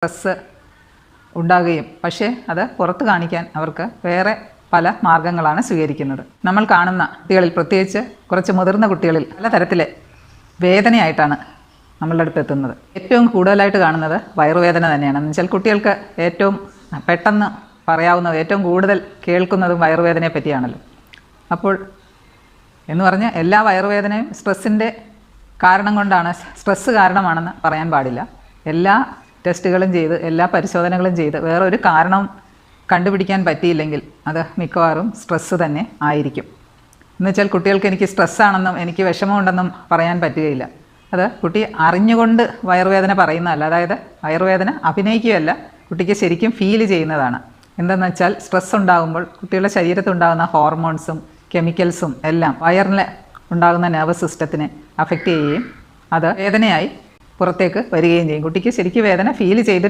Stress ഉണ്ടാകുകയും പക്ഷേ അത് പുറത്ത് കാണിക്കാൻ അവർക്ക് വേറെ പല മാർഗങ്ങളാണ് സ്വീകരിക്കുന്നത്. നമ്മൾ കാണുന്ന കുട്ടികളിൽ, പ്രത്യേകിച്ച് കുറച്ച് മുതിർന്ന കുട്ടികളിൽ പലതരത്തിലെ വേദനയായിട്ടാണ് നമ്മളുടെ അടുത്ത് എത്തുന്നത്. ഏറ്റവും കൂടുതലായിട്ട് കാണുന്നത് വയറുവേദന തന്നെയാണ്. എന്ന് വെച്ചാൽ കുട്ടികൾക്ക് ഏറ്റവും പെട്ടെന്ന് പറയാവുന്നത്, ഏറ്റവും കൂടുതൽ കേൾക്കുന്നതും വയറുവേദനയെ പറ്റിയാണല്ലോ. അപ്പോൾ എന്ന് പറഞ്ഞ് എല്ലാ വയറുവേദനയും സ്ട്രെസ്സിൻ്റെ കാരണം കൊണ്ടാണ്, സ്ട്രെസ്സ് കാരണമാണെന്ന് പറയാൻ പാടില്ല. എല്ലാ ടെസ്റ്റുകളും ചെയ്ത്, എല്ലാ പരിശോധനകളും ചെയ്ത് വേറൊരു കാരണം കണ്ടുപിടിക്കാൻ പറ്റിയില്ലെങ്കിൽ അത് മിക്കവാറും സ്ട്രെസ്സ് തന്നെ ആയിരിക്കും. എന്നുവെച്ചാൽ കുട്ടികൾക്ക് എനിക്ക് സ്ട്രെസ്സാണെന്നും എനിക്ക് വിഷമമുണ്ടെന്നും പറയാൻ പറ്റുകയില്ല. അത് കുട്ടി അറിഞ്ഞുകൊണ്ട് വയറുവേദന പറയുന്നതല്ല. അതായത് വയറുവേദന അഭിനയിക്കുകയല്ല, കുട്ടിക്ക് ശരിക്കും ഫീൽ ചെയ്യുന്നതാണ്. എന്തെന്ന് വെച്ചാൽ സ്ട്രെസ് ഉണ്ടാകുമ്പോൾ കുട്ടികളുടെ ശരീരത്തുണ്ടാകുന്ന ഹോർമോൺസും കെമിക്കൽസും എല്ലാം വയറിൽ ഉണ്ടാകുന്ന നെർവസ് സിസ്റ്റത്തിനെ അഫക്റ്റ് ചെയ്യുകയും അത് വേദനയായി പുറത്തേക്ക് വരികയും ചെയ്യും. കുട്ടിക്ക് ശരിക്കും വേദന ഫീൽ ചെയ്തിട്ട്